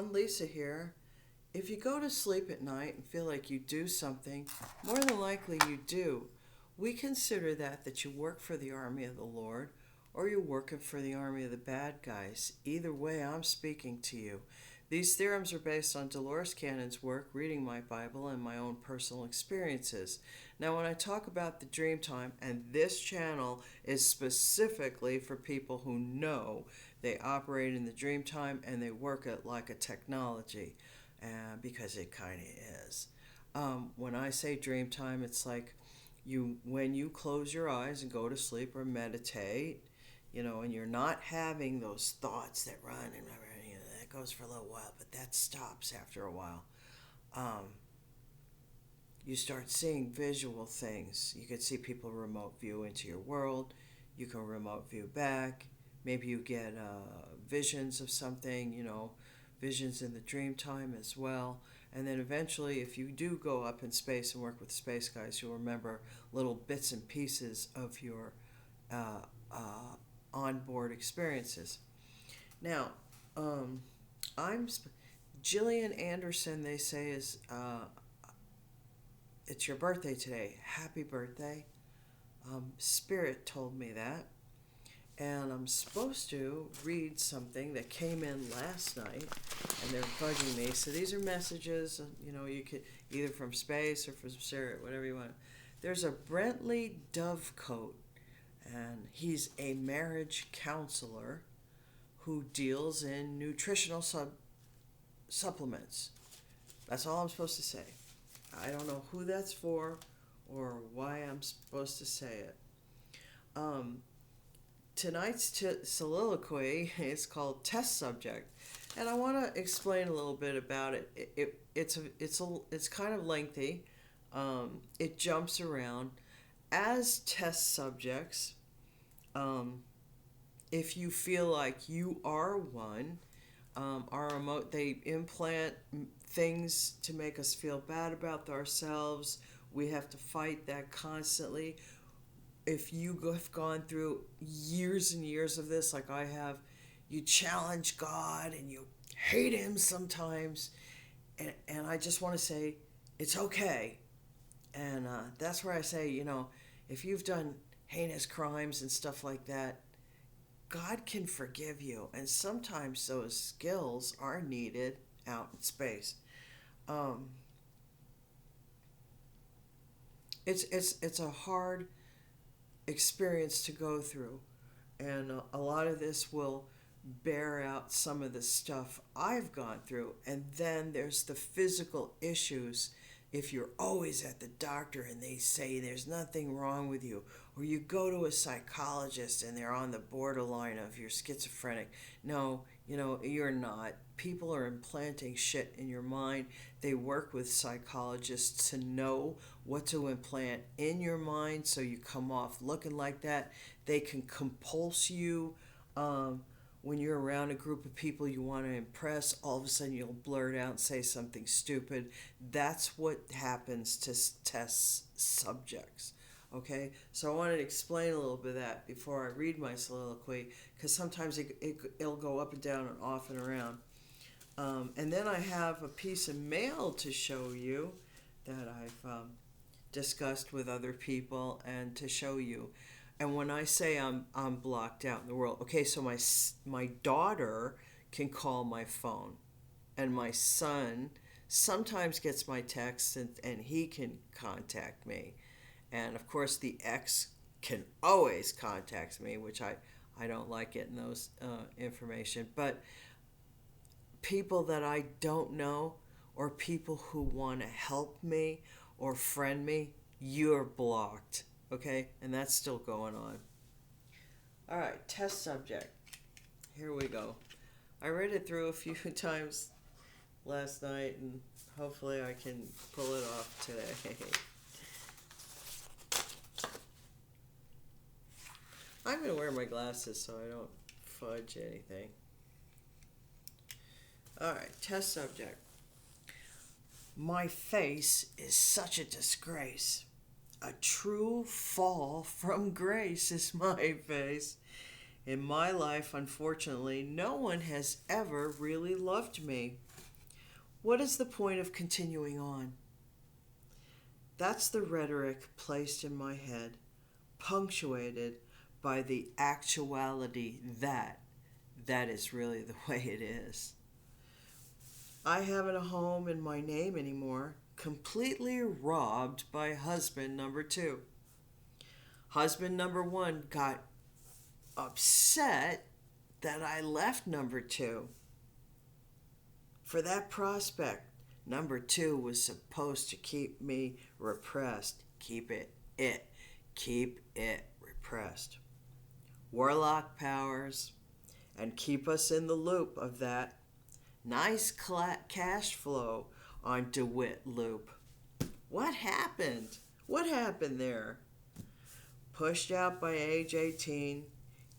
everyone, Lisa here. If you go to sleep at night and feel like you do something, more than likely you do. We consider that you work for the army of the Lord or you're working for the army of the bad guys. Either way, I'm speaking to you. These theorems are based on Dolores Cannon's work, reading my Bible, and my own personal experiences. Now, when I talk about the dream time, and this channel is specifically for people who know they operate in the dream time and they work it like a technology, because it kind of is. When I say dream time, it's like when you close your eyes and go to sleep or meditate, and you're not having those thoughts that run and that goes for a little while, but that stops after a while. You start seeing visual things. You can see people remote view into your world. You can remote view back. Maybe you get visions of something, visions in the dream time as well. And then eventually, if you do go up in space and work with space guys, you'll remember little bits and pieces of your onboard experiences. Now, Gillian Anderson, they say, is it's your birthday today. Happy birthday. Spirit told me that. And I'm supposed to read something that came in last night, and they're bugging me. So these are messages, you could either from space or from Spirit, whatever you want. There's a Brentley Dovecote, and he's a marriage counselor who deals in nutritional supplements. That's all I'm supposed to say. I don't know who that's for or why I'm supposed to say it. Tonight's soliloquy is called Test Subject, and I want to explain a little bit about it. It's kind of lengthy. It jumps around. As test subjects, if you feel like you are one, they implant things to make us feel bad about ourselves. We have to fight that constantly. If you have gone through years and years of this, like I have, you challenge God and you hate Him sometimes. And I just want to say, it's okay. And that's where I say, if you've done heinous crimes and stuff like that, God can forgive you. And sometimes those skills are needed out in space. It's a hard experience to go through, and a lot of this will bear out some of the stuff I've gone through. And then there's the physical issues. If you're always at the doctor and they say there's nothing wrong with you, or you go to a psychologist and they're on the borderline of you're schizophrenic. No, you're not. People are implanting shit in your mind. They work with psychologists to know what to implant in your mind so you come off looking like that. They can compulse you. When you're around a group of people you want to impress, all of a sudden you'll blurt out and say something stupid. That's what happens to test subjects. Okay, so I wanted to explain a little bit of that before I read my soliloquy, because sometimes it'll go up and down and off and around. And then I have a piece of mail to show you that I've discussed with other people and to show you. And when I say I'm blocked out in the world, okay, so my daughter can call my phone, and my son sometimes gets my texts and he can contact me. And of course the ex can always contact me, which I don't like getting those information. But people that I don't know, or people who want to help me or friend me, you're blocked. Okay, and that's still going on. All right, test subject. Here we go. I read it through a few times last night, and hopefully I can pull it off today. I'm going to wear my glasses so I don't fudge anything. All right, test subject. My face is such a disgrace. A true fall from grace is my face. In my life, unfortunately, no one has ever really loved me. What is the point of continuing on? That's the rhetoric placed in my head, punctuated by the actuality that is really the way it is. I haven't a home in my name anymore, completely robbed by husband number two. Husband number one got upset that I left number two. For that prospect, number two was supposed to keep me repressed. Keep it repressed. Warlock powers, and keep us in the loop of that nice cash flow on DeWitt loop. What happened? What happened there? Pushed out by age 18,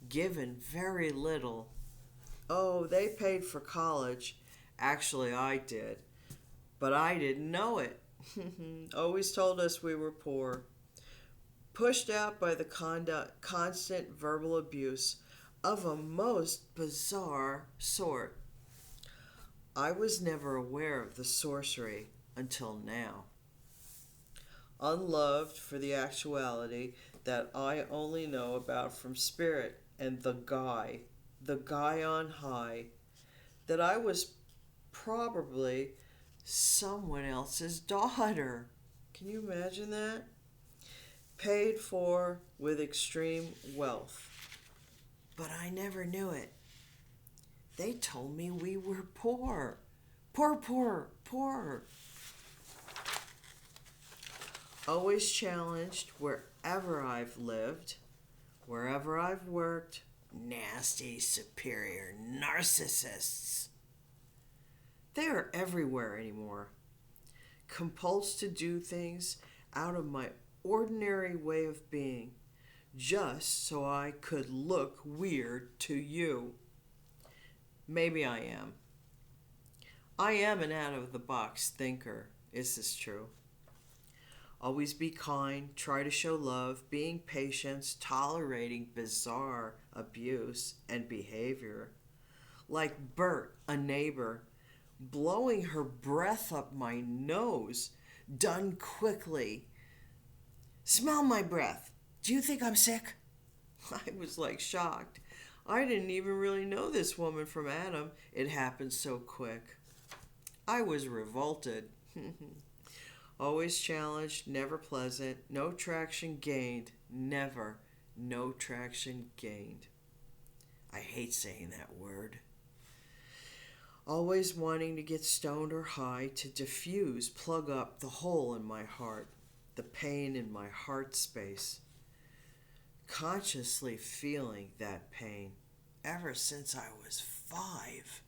given very little. Oh, they paid for college. Actually, I did. But I didn't know it. Always told us we were poor. Pushed out by the constant verbal abuse of a most bizarre sort. I was never aware of the sorcery until now. Unloved for the actuality that I only know about from spirit and the guy on high, that I was probably someone else's daughter. Can you imagine that? Paid for with extreme wealth. But I never knew it. They told me we were poor. Poor. Always challenged wherever I've lived, wherever I've worked. Nasty, superior narcissists. They are everywhere anymore. Compulsed to do things out of my ordinary way of being, just so I could look weird to you. Maybe I am. I am an out-of-the-box thinker. Is this true? Always be kind, try to show love, being patient, tolerating bizarre abuse and behavior. Like Bert, a neighbor, blowing her breath up my nose, done quickly. Smell my breath. Do you think I'm sick? I was like shocked. I didn't even really know this woman from Adam. It happened so quick. I was revolted. Always challenged, never pleasant, no traction gained, never, no traction gained. I hate saying that word. Always wanting to get stoned or high to diffuse, plug up the hole in my heart, the pain in my heart space. Consciously feeling that pain ever since I was 5.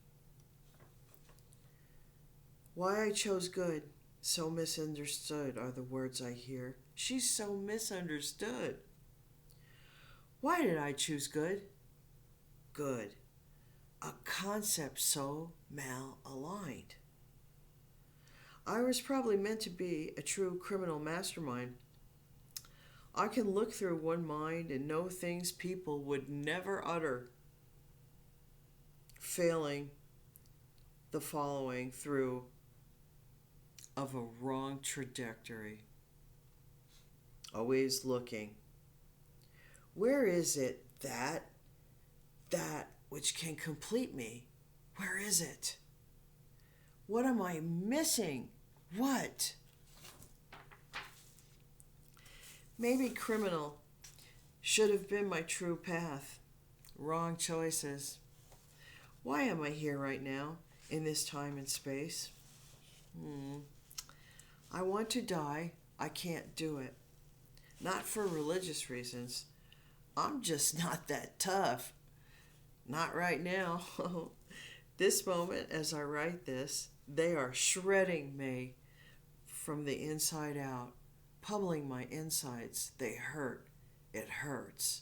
Why I chose good, so misunderstood are the words I hear. She's so misunderstood. Why did I choose good? Good. A concept so malaligned. I was probably meant to be a true criminal mastermind. I can look through one mind and know things people would never utter. Failing the following through of a wrong trajectory. Always looking. Where is it that which can complete me? Where is it? What am I missing? What? Maybe criminal should have been my true path. Wrong choices. Why am I here right now, in this time and space? I want to die. I can't do it. Not for religious reasons. I'm just not that tough. Not right now. This moment, as I write this, they are shredding me from the inside out, pummeling my insides. They hurt. It hurts.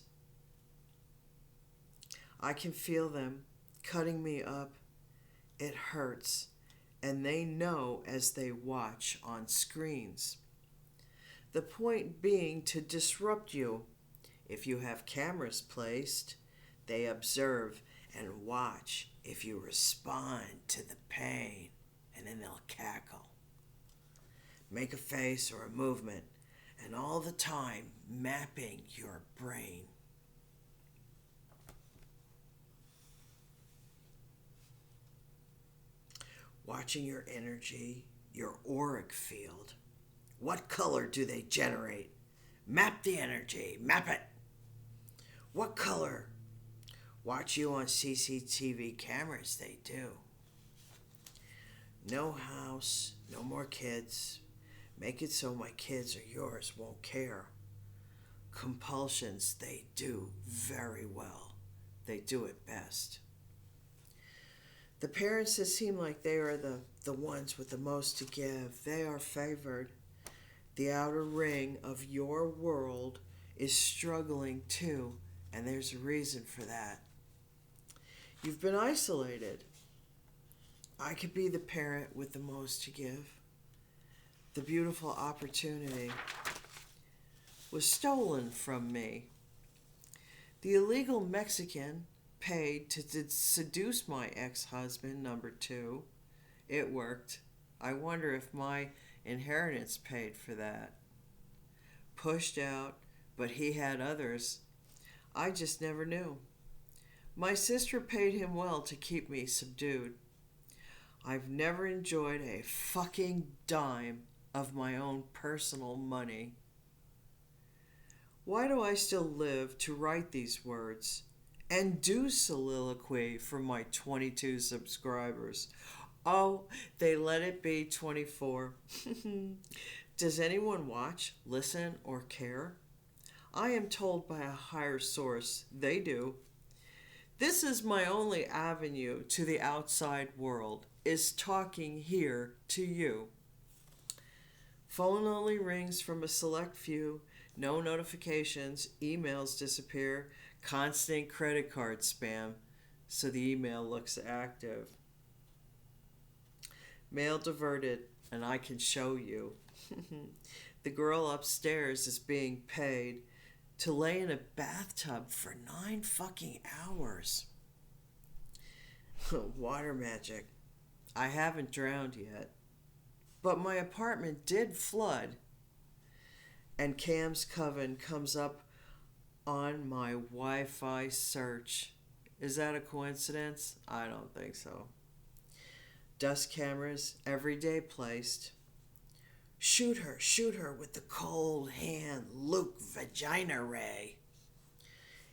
I can feel them cutting me up. It hurts. And they know as they watch on screens. The point being to disrupt you. If you have cameras placed, they observe and watch if you respond to the pain. and then they'll cackle. Make a face or a movement, and all the time mapping your brain. Watching your energy, your auric field. What color do they generate? Map the energy. Map it. What color? Watch you on CCTV cameras, they do. No house, no more kids. Make it so my kids or yours won't care. Compulsions, they do very well. They do it best. The parents that seem like they are the ones with the most to give, they are favored. The outer ring of your world is struggling too, and there's a reason for that. You've been isolated. I could be the parent with the most to give. The beautiful opportunity was stolen from me. The illegal Mexican paid to seduce my ex-husband, number 2. It worked. I wonder if my inheritance paid for that. Pushed out, but he had others. I just never knew. My sister paid him well to keep me subdued. I've never enjoyed a fucking dime of my own personal money. Why do I still live to write these words and do soliloquy for my 22 subscribers? Oh, they let it be 24. Does anyone watch, listen, or care? I am told by a higher source they do. This is my only avenue to the outside world, is talking here to you. Phone only rings from a select few, no notifications, emails disappear, constant credit card spam, so the email looks active. Mail diverted, and I can show you. The girl upstairs is being paid to lay in a bathtub for 9 fucking hours. Water magic. I haven't drowned yet. But my apartment did flood. And Cam's Coven comes up on my Wi-Fi search. Is that a coincidence? I don't think so. Dust cameras, every day placed. Shoot her with the cold hand Luke vagina ray.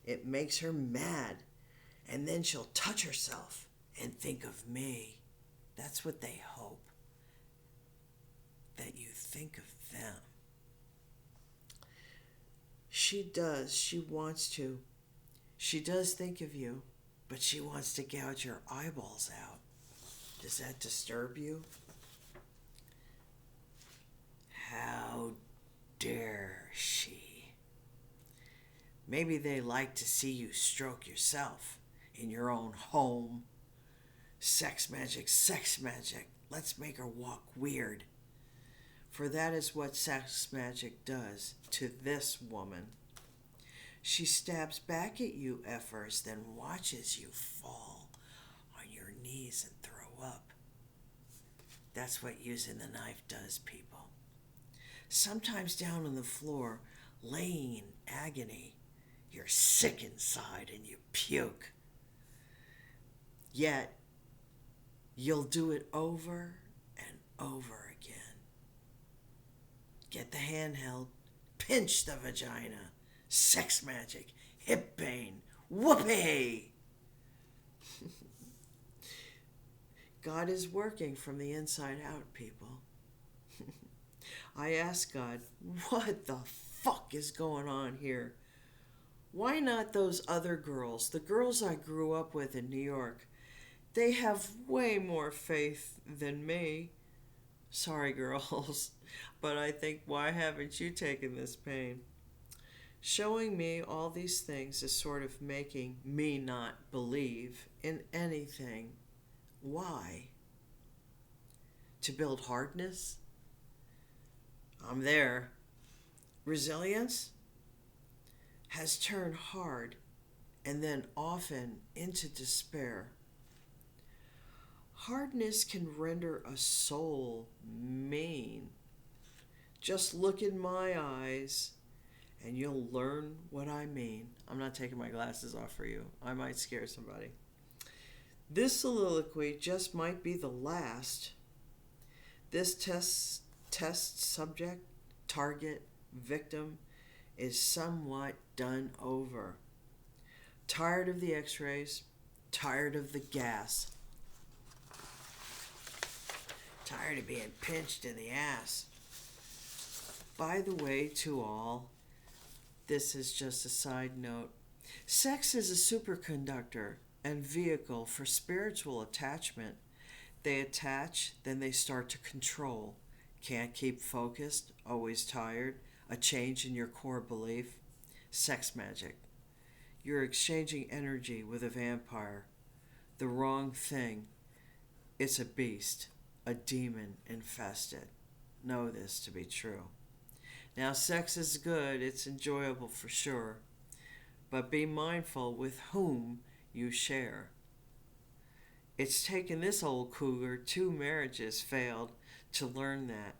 It makes her mad, and then she'll touch herself and think of me. That's what they hope, that you think of them. She does, she wants to. She does think of you, but she wants to gouge your eyeballs out. Does that disturb you? How dare she? Maybe they like to see you stroke yourself in your own home. Sex magic, sex magic. Let's make her walk weird. For that is what sex magic does to this woman. She stabs back at you at first, then watches you fall on your knees and throw up. That's what using the knife does, people. Sometimes down on the floor, laying in agony, you're sick inside and you puke. Yet, you'll do it over and over again. Get the handheld, pinch the vagina, sex magic, hip pain, whoopee! God is working from the inside out, people. I asked God, what the fuck is going on here? Why not those other girls, the girls I grew up with in New York? They have way more faith than me. Sorry, girls, but I think, why haven't you taken this pain? Showing me all these things is sort of making me not believe in anything. Why? To build hardness? I'm there. Resilience has turned hard and then often into despair. Hardness can render a soul mean. Just look in my eyes and you'll learn what I mean. I'm not taking my glasses off for you. I might scare somebody. This soliloquy just might be the last. This test subject, target, victim is somewhat done over. Tired of the x-rays, tired of the gas, tired of being pinched in the ass. By the way, to all, this is just a side note. Sex is a superconductor and vehicle for spiritual attachment. They attach, then they start to control. Can't keep focused, always tired, a change in your core belief. Sex magic. You're exchanging energy with a vampire. The wrong thing. It's a beast, a demon infested. Know this to be true. Now, sex is good, it's enjoyable for sure, but be mindful with whom you share. It's taken this old cougar 2 marriages failed to learn that.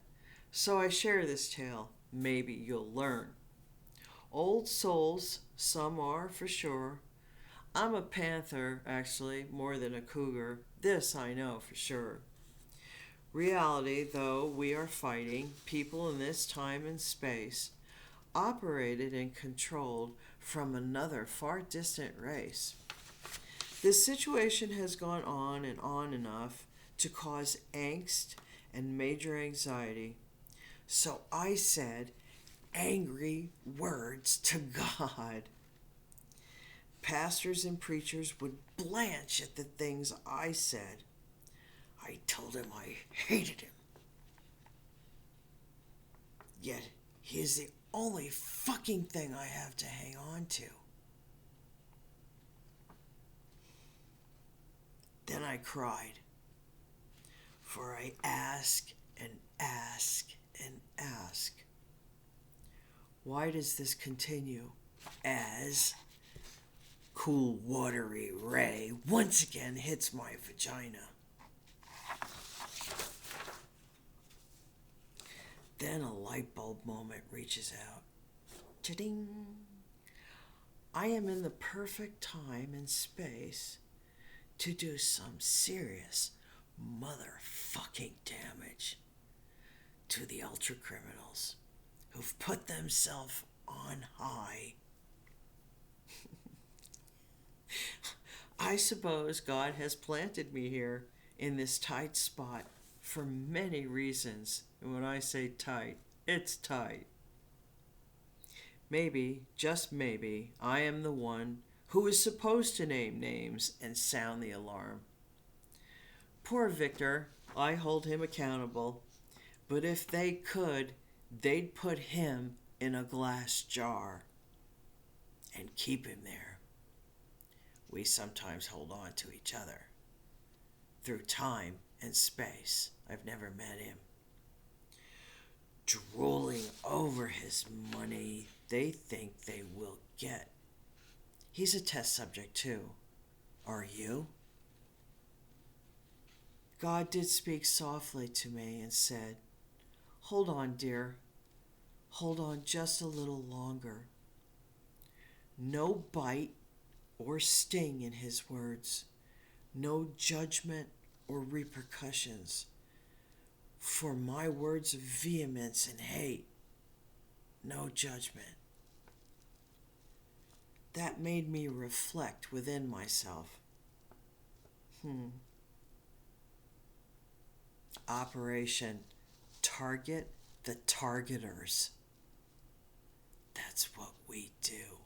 So I share this tale. Maybe you'll learn. Old souls, some are for sure. I'm a panther, actually, more than a cougar. This I know for sure. Reality, though we are fighting, people in this time and space, operated and controlled from another far distant race. This situation has gone on and on enough to cause angst and major anxiety. So I said angry words to God. Pastors and preachers would blanch at the things I said. I told him I hated him. Yet he is the only fucking thing I have to hang on to. Then I cried, for I ask and ask and ask. Why does this continue as cool watery ray once again hits my vagina? Then a light bulb moment reaches out. Cha-ding! I am in the perfect time and space to do some serious motherfucking damage to the ultra criminals who've put themselves on high. I suppose God has planted me here in this tight spot for many reasons. And when I say tight, it's tight. Maybe, just maybe, I am the one who is supposed to name names and sound the alarm. Poor Victor, I hold him accountable. But if they could, they'd put him in a glass jar and keep him there. We sometimes hold on to each other. Through time and space, I've never met him. Drooling over his money they think they will get. He's a test subject too. Are you? God did speak softly to me and said, "Hold on, dear. Hold on just a little longer." No bite or sting in his words. No judgment or repercussions for my words of vehemence and hate. No judgment. That made me reflect within myself. Operation Target the Targeters. That's what we do.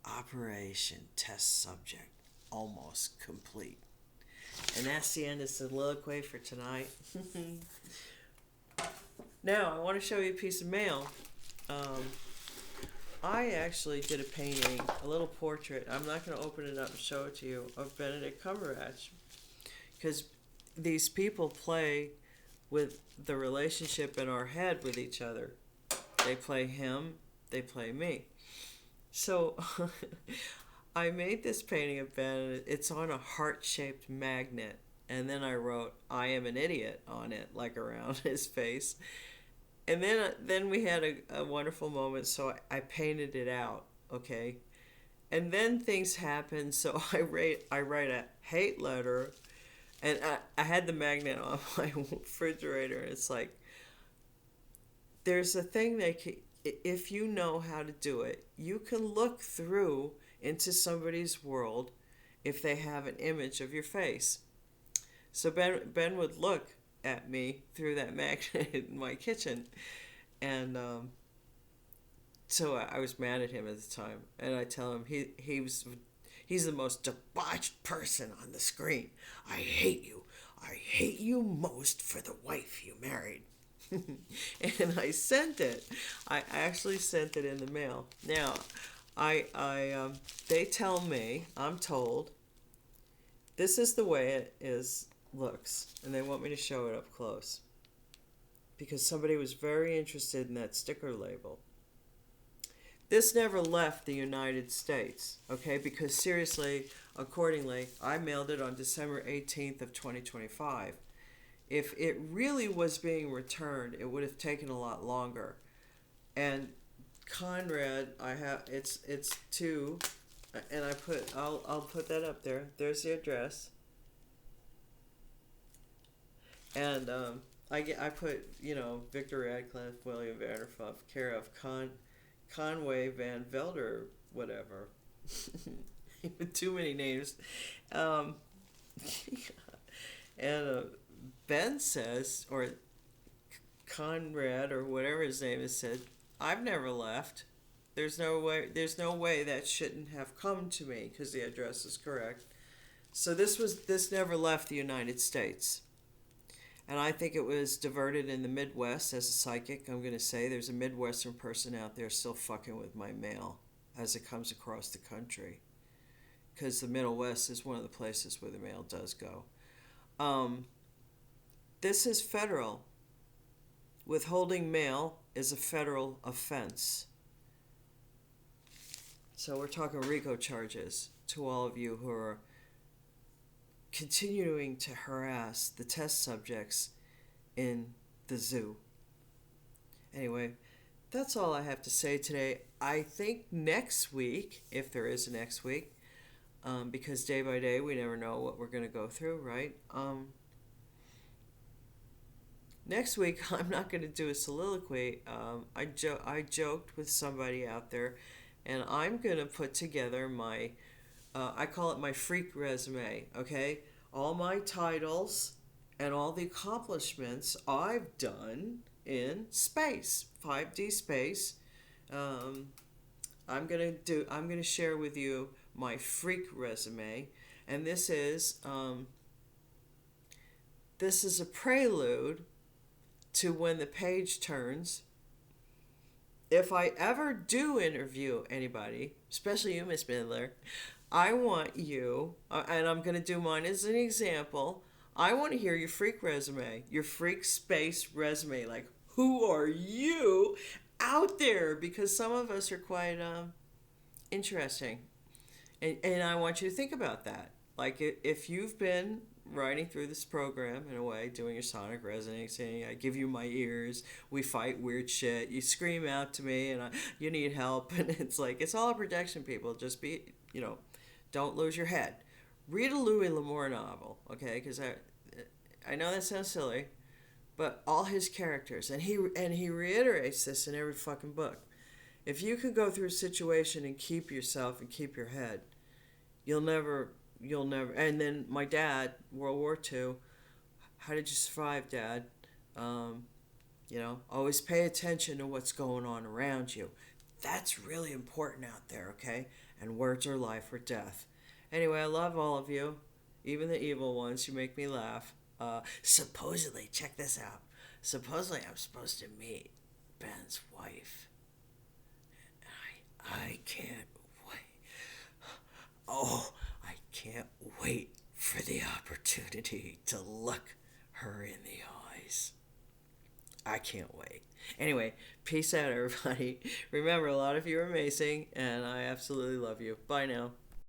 Operation Test Subject almost complete. And that's the end of Soliloquy for tonight. Now, I want to show you a piece of mail. I actually did a painting, a little portrait. I'm not going to open it up and show it to you, of Benedict Cumberbatch. Because these people play with the relationship in our head with each other. They play him, they play me. So I made this painting of Benedict. It's on a heart-shaped magnet, and then I wrote "I am an idiot" on it, like around his face. And then we had a wonderful moment, so I painted it out, okay? And then things happen, so I write a hate letter, and I had the magnet on my refrigerator, and it's like, there's a thing that if you know how to do it, you can look through into somebody's world if they have an image of your face. So Ben would look at me through that magnet in my kitchen, and so I was mad at him at the time, and I tell him he's the most debauched person on the screen. I hate you. I hate you most for the wife you married. And I sent it. I actually sent it in the mail. Now, they tell me, I'm told, this is the way it looks, and they want me to show it up close because somebody was very interested in that sticker label. This never left the United States, okay? Because seriously, accordingly, I mailed it on December 18th of 2025. If it really was being returned, it would have taken a lot longer. And Conrad, it's two, and I'll put that up there. There's the address. And I put, Victor Radcliffe, William Vanderpuff, care of Conway Van Velder, whatever. Too many names. And Ben says, or Conrad, or whatever his name is, said, I've never left. There's no way that shouldn't have come to me because the address is correct. So this never left the United States. And I think it was diverted in the Midwest. As a psychic, I'm going to say there's a Midwestern person out there still fucking with my mail as it comes across the country. Because the Middle West is one of the places where the mail does go. This is federal. Withholding mail is a federal offense. So we're talking RICO charges to all of you who are continuing to harass the test subjects in the zoo. Anyway, that's all I have to say today. I think next week, if there is a next week, because day by day we never know what we're going to go through, right? Next week I'm not going to do a soliloquy. I joked with somebody out there, and I'm going to put together my I call it my freak resume, okay? All my titles and all the accomplishments I've done in space, 5D space. I'm gonna share with you my freak resume, and this is a prelude to when the page turns. If I ever do interview anybody, especially you, Miss Midler, I want you, and I'm going to do mine as an example, I want to hear your freak resume, your freak space resume. Like, who are you out there? Because some of us are quite interesting. And I want you to think about that. Like, if you've been riding through this program in a way, doing your sonic resonancing, I give you my ears, we fight weird shit, you scream out to me, and you need help, and it's like, it's all a protection, people. Just be, don't lose your head. Read a Louis L'Amour novel, okay? Because I know that sounds silly, but all his characters, and he reiterates this in every fucking book. If you can go through a situation and keep yourself and keep your head, you'll never. And then my dad, World War II, how did you survive, Dad? Always pay attention to what's going on around you. That's really important out there, okay? And words are life or death. Anyway, I love all of you, even the evil ones. You make me laugh. Supposedly, check this out. Supposedly, I'm supposed to meet Ben's wife. I can't wait. Oh, I can't wait for the opportunity to look her in the eyes. I can't wait. Anyway, peace out, everybody. Remember, a lot of you are amazing, and I absolutely love you. Bye now.